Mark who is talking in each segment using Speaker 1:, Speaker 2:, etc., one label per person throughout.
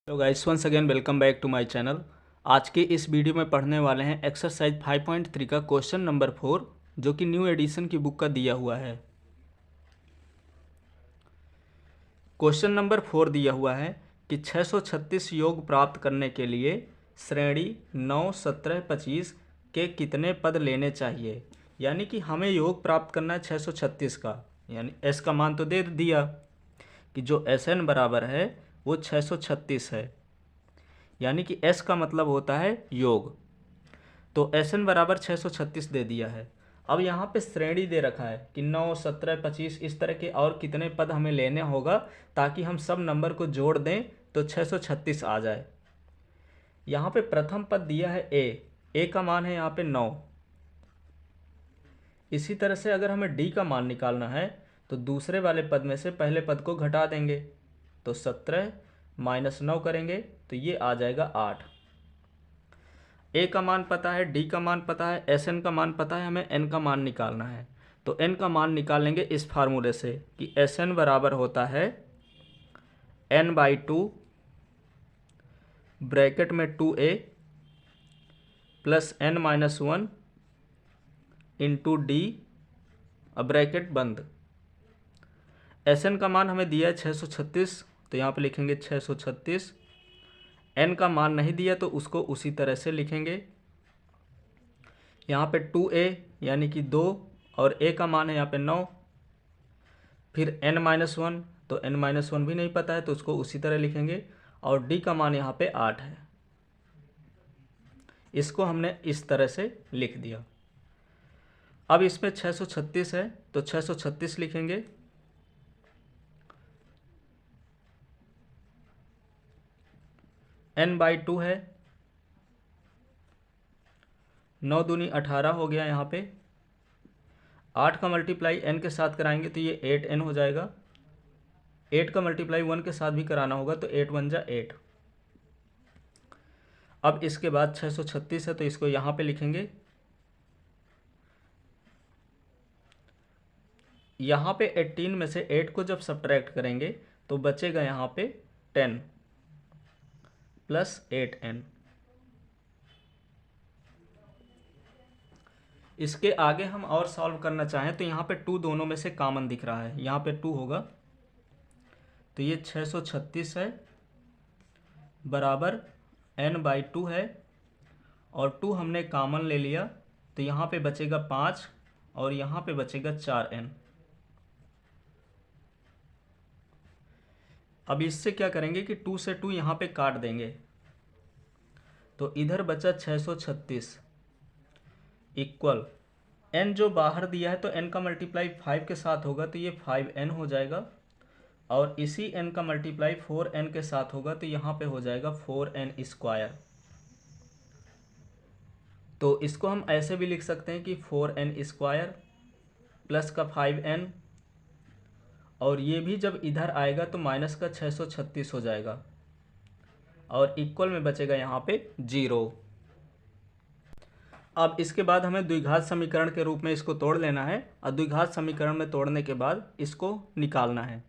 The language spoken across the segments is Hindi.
Speaker 1: Hello guys, once again welcome back to my channel. आज के इस वीडियो में पढ़ने वाले हैं एक्सरसाइज 5.3 का क्वेश्चन नंबर 4, जो कि न्यू एडिशन की बुक का दिया हुआ है। क्वेश्चन नंबर 4 दिया हुआ है कि 636 योग प्राप्त करने के लिए श्रेणी 9, 17, 25 के कितने पद लेने चाहिए। यानी कि हमें योग प्राप्त करना है 636 का, यानी एस का मान तो दे दिया कि जो एस एन बराबर है वो 636 है, यानी कि S का मतलब होता है योग। तो SN बराबर 636 दे दिया है। अब यहाँ पे श्रेणी दे रखा है कि 9, 17, 25 इस तरह के और कितने पद हमें लेने होगा ताकि हम सब नंबर को जोड़ दें तो 636 आ जाए। यहाँ पे प्रथम पद दिया है A का मान है यहाँ पे 9। इसी तरह से अगर हमें D का मान निकालना है तो दूसरे वाले पद में से पहले पद को घटा देंगे, तो 17 - 9 करेंगे तो ये आ जाएगा 8। ए का मान पता है, डी का मान पता है, एस एन का मान पता है, हमें एन का मान निकालना है। तो एन का मान निकालेंगे इस फार्मूले से कि एस एन बराबर होता है n/2 ब्रैकेट में 2a plus n-1 into D, अब ब्रैकेट बंद। एस एन का मान हमें दिया है 636, तो यहाँ पे लिखेंगे 636। एन का मान नहीं दिया तो उसको उसी तरह से लिखेंगे। यहाँ पे 2a यानी कि 2 और a का मान है यहाँ पे 9। फिर n-1, तो n-1 भी नहीं पता है तो उसको उसी तरह लिखेंगे। और d का मान यहाँ पे 8 है, इसको हमने इस तरह से लिख दिया। अब इसमें 636 है तो 636 लिखेंगे। n/2 है, 9 दूनी 18 हो गया। यहाँ पे 8 का मल्टीप्लाई n के साथ कराएंगे तो ये 8n हो जाएगा। 8 का मल्टीप्लाई 1 के साथ भी कराना होगा तो 8 × 1 = 8। अब इसके बाद 636 है तो इसको यहाँ पे लिखेंगे। यहाँ पे 18 में से 8 को जब सब्ट्रैक्ट करेंगे तो बचेगा यहाँ पे 10 + 8n। इसके आगे हम और सॉल्व करना चाहें तो यहाँ पे 2 दोनों में से कॉमन दिख रहा है, यहाँ पे 2 होगा तो ये 636 है बराबर n/2 है, और 2 हमने कॉमन ले लिया तो यहाँ पे बचेगा 5 और यहाँ पे बचेगा 4n। अब इससे क्या करेंगे कि 2 से 2 यहाँ पे काट देंगे तो इधर बचा 636 इक्वल n जो बाहर दिया है तो n का मल्टीप्लाई 5 के साथ होगा तो ये 5n हो जाएगा, और इसी n का मल्टीप्लाई 4n के साथ होगा तो यहाँ पे हो जाएगा 4n²। तो इसको हम ऐसे भी लिख सकते हैं कि 4n² प्लस का 5n, और ये भी जब इधर आएगा तो माइनस का 636 हो जाएगा, और इक्वल में बचेगा यहाँ पे 0। अब इसके बाद हमें द्विघात समीकरण के रूप में इसको तोड़ लेना है, और द्विघात समीकरण में तोड़ने के बाद इसको निकालना है।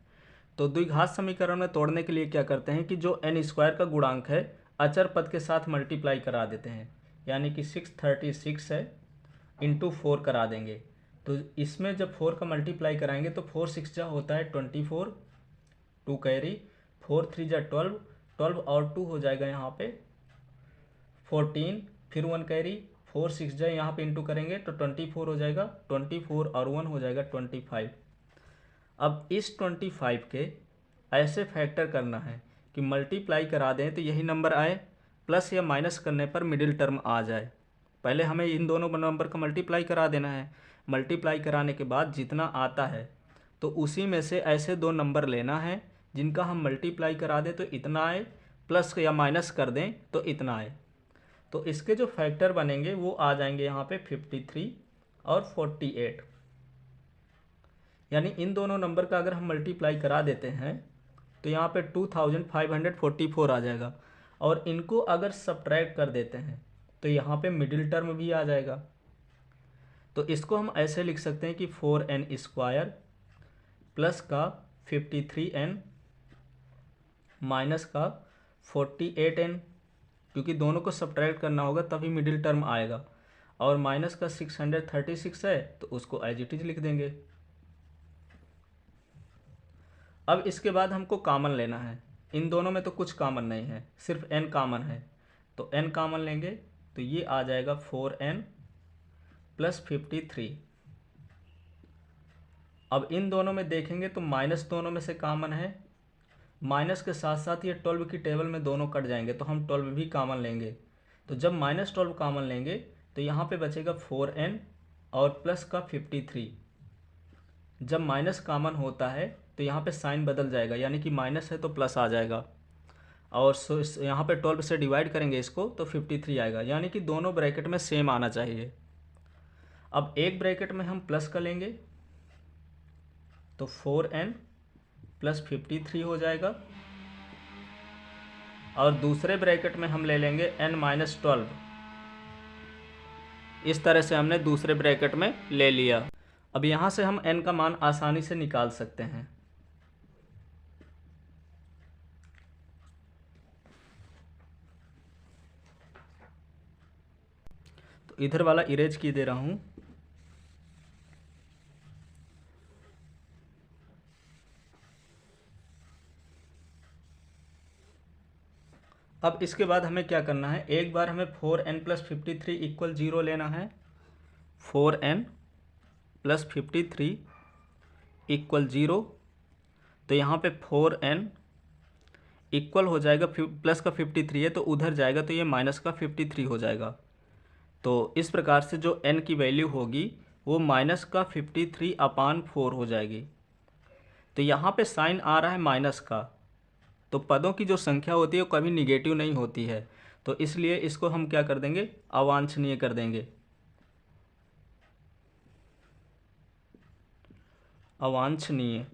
Speaker 1: तो द्विघात समीकरण में तोड़ने के लिए क्या करते हैं कि जो n² का गुणांक है अचर पद के साथ मल्टीप्लाई करा देते हैं, यानी कि 636 है इंटू 4 करा देंगे। तो इसमें जब 4 का मल्टीप्लाई कराएंगे तो 4 6 जा होता है 24, 2 कैरी, 4 3 जा 12, 12 और 2 हो जाएगा यहाँ पे 14, फिर 1 कैरी, 4 6 जा यहाँ पे इंटू करेंगे तो 24 हो जाएगा, 24 और 1 हो जाएगा 25। अब इस 25 के ऐसे फैक्टर करना है कि मल्टीप्लाई करा दें तो यही नंबर आए, प्लस या माइनस करने पर मिडिल टर्म आ जाए। पहले हमें इन दोनों नंबर का मल्टीप्लाई करा देना है। मल्टीप्लाई कराने के बाद जितना आता है तो उसी में से ऐसे दो नंबर लेना है जिनका हम मल्टीप्लाई करा दें तो इतना आए, प्लस या माइनस कर दें तो इतना आए। तो इसके जो फैक्टर बनेंगे वो आ जाएंगे यहाँ पे 53 और 48। यानी इन दोनों नंबर का अगर हम मल्टीप्लाई करा देते हैं तो यहाँ पे 2544 आ जाएगा, और इनको अगर सब्ट्रैक्ट कर देते हैं तो यहाँ पे मिडिल टर्म भी आ जाएगा। तो इसको हम ऐसे लिख सकते हैं कि 4n² प्लस का 53n माइनस का 48n, क्योंकि दोनों को सब्ट्रैक्ट करना होगा तभी मिडिल टर्म आएगा, और माइनस का 636 है तो उसको एज इट इज लिख देंगे। अब इसके बाद हमको कॉमन लेना है। इन दोनों में तो कुछ कॉमन नहीं है, सिर्फ n कॉमन है, तो n कॉमन लेंगे तो ये आ जाएगा 4n प्लस 53। अब इन दोनों में देखेंगे तो माइनस दोनों में से कॉमन है, माइनस के साथ साथ ये 12 की टेबल में दोनों कट जाएंगे तो हम 12 भी कॉमन लेंगे। तो जब -12 कॉमन लेंगे तो यहाँ पे बचेगा 4n और प्लस का 53। जब माइनस कॉमन होता है तो यहाँ पे साइन बदल जाएगा, यानी कि माइनस है तो प्लस आ जाएगा, और यहाँ पे 12 से डिवाइड करेंगे इसको तो 53 आएगा, यानी कि दोनों ब्रैकेट में सेम आना चाहिए। अब एक ब्रैकेट में हम प्लस का लेंगे तो 4n प्लस 53 हो जाएगा, और दूसरे ब्रैकेट में हम ले लेंगे n-12। इस तरह से हमने दूसरे ब्रैकेट में ले लिया। अब यहाँ से हम n का मान आसानी से निकाल सकते हैं। तो इधर वाला इरेज की दे रहा हूँ। अब इसके बाद हमें क्या करना है, एक बार हमें 4n प्लस 53 इक्वल 0 लेना है। 4n प्लस 53 इक्वल 0, तो यहाँ पे 4n इक्वल हो जाएगा, प्लस का 53 है तो उधर जाएगा तो ये माइनस का 53 हो जाएगा। तो इस प्रकार से जो n की वैल्यू होगी वो माइनस का 53/4 हो जाएगी। तो यहाँ पे साइन आ रहा है माइनस का, तो पदों की जो संख्या होती है वो कभी निगेटिव नहीं होती है, तो इसलिए इसको हम क्या कर देंगे, अवांछनीय कर देंगे। अवांछनीय,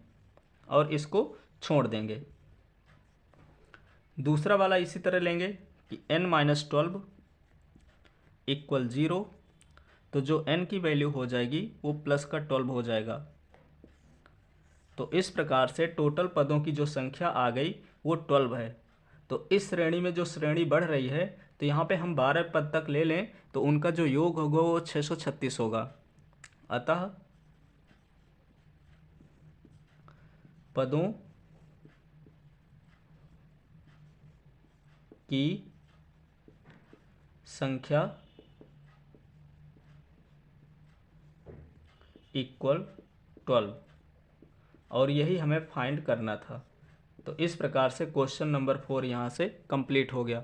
Speaker 1: और इसको छोड़ देंगे। दूसरा वाला इसी तरह लेंगे कि n-12 इक्वल 0, तो जो n की वैल्यू हो जाएगी वो प्लस का 12 हो जाएगा। तो इस प्रकार से टोटल पदों की जो संख्या आ गई वो 12 है। तो इस श्रेणी में जो श्रेणी बढ़ रही है, तो यहाँ पे हम 12 पद तक ले लें तो उनका जो योग होगा वो 636 होगा। अतः पदों की संख्या इक्वल 12, और यही हमें फाइंड करना था। तो इस प्रकार से क्वेश्चन नंबर 4 यहाँ से कंप्लीट हो गया।